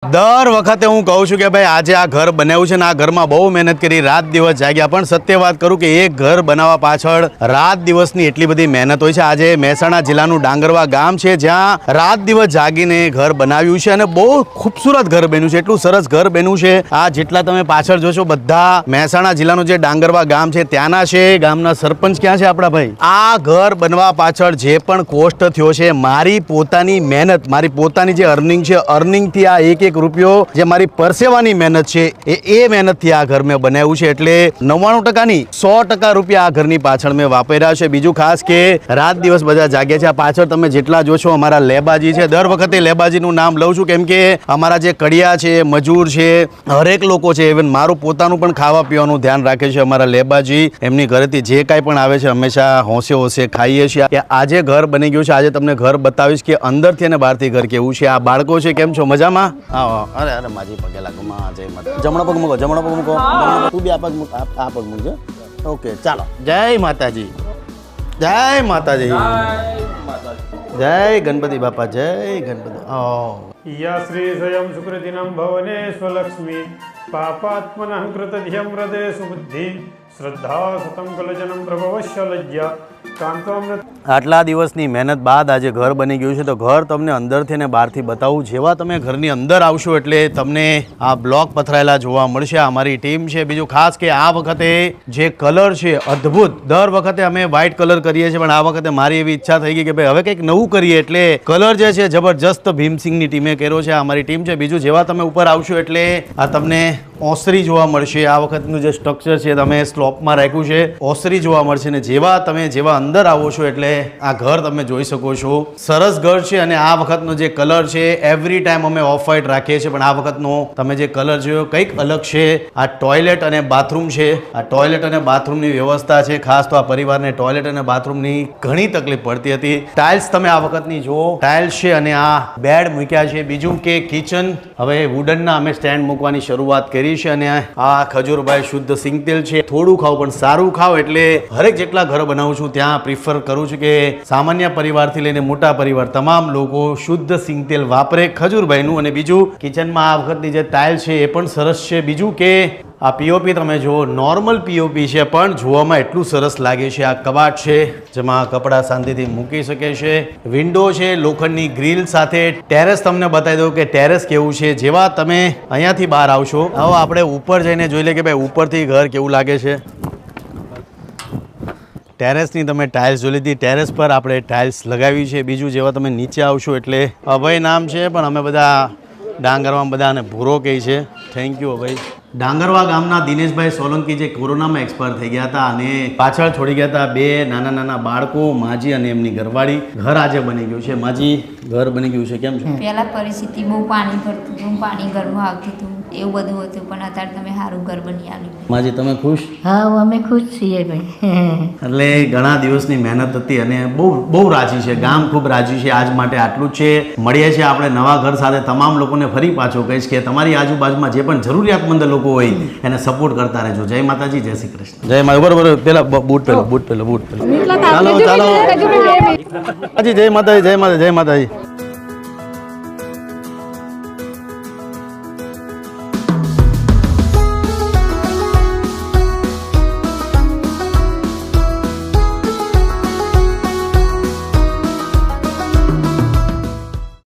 દર વખતે હું કહું છું કે ભાઈ આજે આ ઘર બનાવ્યું છે ને આ ઘરમાં બહુ મહેનત કરી, રાત દિવસ જાગ્યા, પણ સત્ય વાત કરું કે એક ઘર બનાવવા પાછળ રાત દિવસની એટલી બધી મહેનત હોય છે. આજે મહેસાણા જિલ્લાનું ડાંગરવા ગામ છે જ્યાં રાત દિવસ જાગીને ઘર બનાવ્યું છે અને બહુ ખૂબસૂરત ઘર બન્યું છે, એટલું સરસ ઘર બન્યું છે. આ જેટલા તમે પાછળ જોશો બધા મહેસાણા જિલ્લાનું જે ડાંગરવા ગામ છે ત્યાંના છે. ગામના સરપંચ ક્યાં છે આપણા ભાઈ? આ ઘર બનવા પાછળ જે પણ કોસ્ટ થયો છે, મારી પોતાની મહેનત, મારી પોતાની જે અર્નિંગ છે, અર્નિંગથી આ એક રૂપિયો જે મારી પરસેવાની મહેનત છે એ મહેનતથી આ ઘર મેં બનાવ્યું છે. એટલે 99% ની 100% રૂપિયા આ ઘરની પાછળ મેં વાપર્યા છે. બીજું ખાસ કે રાત દિવસ બધા જાગ્યા છે. આ પાછળ તમે જેટલા જોશો અમારા લેબાજી છે. દર વખતે લેબાજીનું નામ લઉં છું કેમ કે અમારા જે કડિયા છે, મજૂર છે, હરેક લોકો છે, ઇવન મારું પોતાનું પણ ખાવા પીવાનું ધ્યાન રાખે છે અમારા લેબાજી. એમની ઘરેથી જે કાંઈ પણ આવે છે હંમેશા હોંશે હોંશે ખાઈએ છીએ. કે આજે ઘર બની ગયું છે. આજે તમને ઘર બતાવીશ કે અંદરથી અને બહારથી ઘર કેવું છે. આ બાળકો છે, કેમ છો? મજામાં? અરે અરે માજી પગે લાગો માં. જય માતા. જમણો પગ મૂકો, જમણો પગ મૂકો. તું બી આ પગ મૂક, આ પગ મૂકજો. ઓકે ચાલો. જય માતાજી, જય માતાજી, જય ગણપતિ બાપા, જય ગણપતિ. યા શ્રી સ્વયં સુકૃતિનમ ભવને સ્વલક્ષ્મી પાપાત્મનઃ કૃતધ્યમ હૃદય સુબુદ્ધિ શ્રદ્ધા સતમ કલજનમ પ્રભવશ્ય લજ્જા કાંતોમ. આટલા દિવસની મહેનત બાદ આજે ઘર બની ગયું છે. તો ઘર તમને અંદરથી અને બહારથી બતાવું. જેવા તમે ઘરની અંદર આવશો એટલે તમને આ બ્લોક પથરાયેલા જોવા મળશે. આ અમારી ટીમ છે. બીજું ખાસ કે આ વખતે જે કલર છે અદ્ભુત. દર વખતે અમે વ્હાઇટ કલર કરીએ છીએ પણ આ વખતે મારી એવી ઈચ્છા થઈ ગઈ કે ભાઈ હવે કંઈક નવું કરીએ, એટલે કલર જે છે જબરજસ્ત ભીમસિંગની ટીમે કર્યો છે. આ અમારી ટીમ છે. બીજું જેવા તમે ઉપર આવશો એટલે આ તમને ઓસરી જોવા મળશે. આ વખતનું જે સ્ટ્રક્ચર છે તમે સ્લોપમાં રાખ્યું છે, ઓસરી જોવા મળશે. ને જેવા અંદર આવો છો એટલે આ ઘર તમે જોઈ શકો છો. સરસ ઘર છે. અને આ વખતનો જે કલર છે એવરી ટાઈમ અમે ઓફ વ્હાઇટ રાખીએ છીએ, પણ આ વખતનો તમે જે કલર જોયો કંઈક અલગ છે. આ ટોયલેટ અને બાથરૂમ છે. આ ટોયલેટ અને બાથરૂમની વ્યવસ્થા છે. ખાસ તો આ પરિવારને ટોયલેટ અને બાથરૂમની ઘણી તકલીફ પડતી હતી. ટાઇલ્સ તમે આ વખતની જુઓ, ટાઇલ્સ છે. અને આ બેડ મૂક્યા છે. બીજું કે કિચન હવે વુડનના અમે સ્ટેન્ડ મૂકવાની શરૂઆત કરી છે. અને આ ખજૂરભાઈ શુદ્ધ સિંગતેલ છે. થોડું ખાવ પણ સારું ખાવ. એટલે હરેક જેટલા ઘર બનાવું છું ત્યાં પ્રિફર કરું છું કે સામાન્ય પરિવારથી લઈને મોટા પરિવાર તમામ લોકો શુદ્ધ સિંગતેલ વાપરે ખજૂરભાઈનું. અને બીજું કિચનમાં આ વખતની જે ટાઇલ છે એ પણ સરસ છે. બીજું કે આ પીઓપી તમે જુઓ, નોર્મલ પીઓપી છે પણ જોવામાં એટલું સરસ લાગે છે. આ કબાટ છે જેમાં કપડાં શાંતિથી મૂકી શકે છે. વિન્ડો છે લોખંડની ગ્રીલ સાથે. ટેરેસ તમને બતાવી દઉં કે ટેરેસ કેવું છે. જેવા તમે અહીંયાથી બહાર આવશો, હવે આપણે ઉપર જઈને જોઈ લે કે ભાઈ ઉપરથી ઘર કેવું લાગે છે. ટેરેસની તમે ટાઇલ્સ જોઈ લીધી. ટેરેસ પર આપણે ટાઇલ્સ લગાવી છે. બીજું જેવા તમે નીચે આવશો એટલે અભય નામ છે પણ અમે બધા ડાંગરવામાં બધાને ભૂરો કહે છે. થેન્ક યુ અભય. ડાંગરવા ગામના દિનેશભાઈ સોલંકી જે કોરોનામાં એક્સપાયર થઈ ગયા હતા અને પાછળ છોડી ગયા હતા બે નાના નાના બાળકો, માજી અને એમની ઘરવાળી. ઘર આજે બની ગયું છે. માજી ઘર બની ગયું છે. કેમ છે? પહેલા પરિસ્થિતિ બહુ પાણી ભરતું હતું, પાણી ઘરમાં આવતું હતું, એવું બધું હતું, પણ અત્યારે તમે સારું ઘર બની આવ્યું. માજી તમે ખુશ? હા અમે ખુશ છીએ ભાઈ. એટલે ઘણા દિવસની મહેનત હતી અને બહુ રાજી છે. ગામ ખૂબ રાજી છે. આજ માટે આટલું જ છે. મળીએ છીએ આપણે નવા ઘર સાથે. તમામ લોકોને ફરી પાછો કહીશ કે તમારી આજુબાજુમાં જે પણ જરૂરિયાતમંદ લોકો હોય એને સપોર્ટ કરતા રહેજો. જય માતાજી, જય શ્રી કૃષ્ણ. જય માતા. બરોબર પેલા બૂટ પહેલો. ચાલો ચાલો. હાજી જય માતાજી, જય માતાજી, જય માતાજી.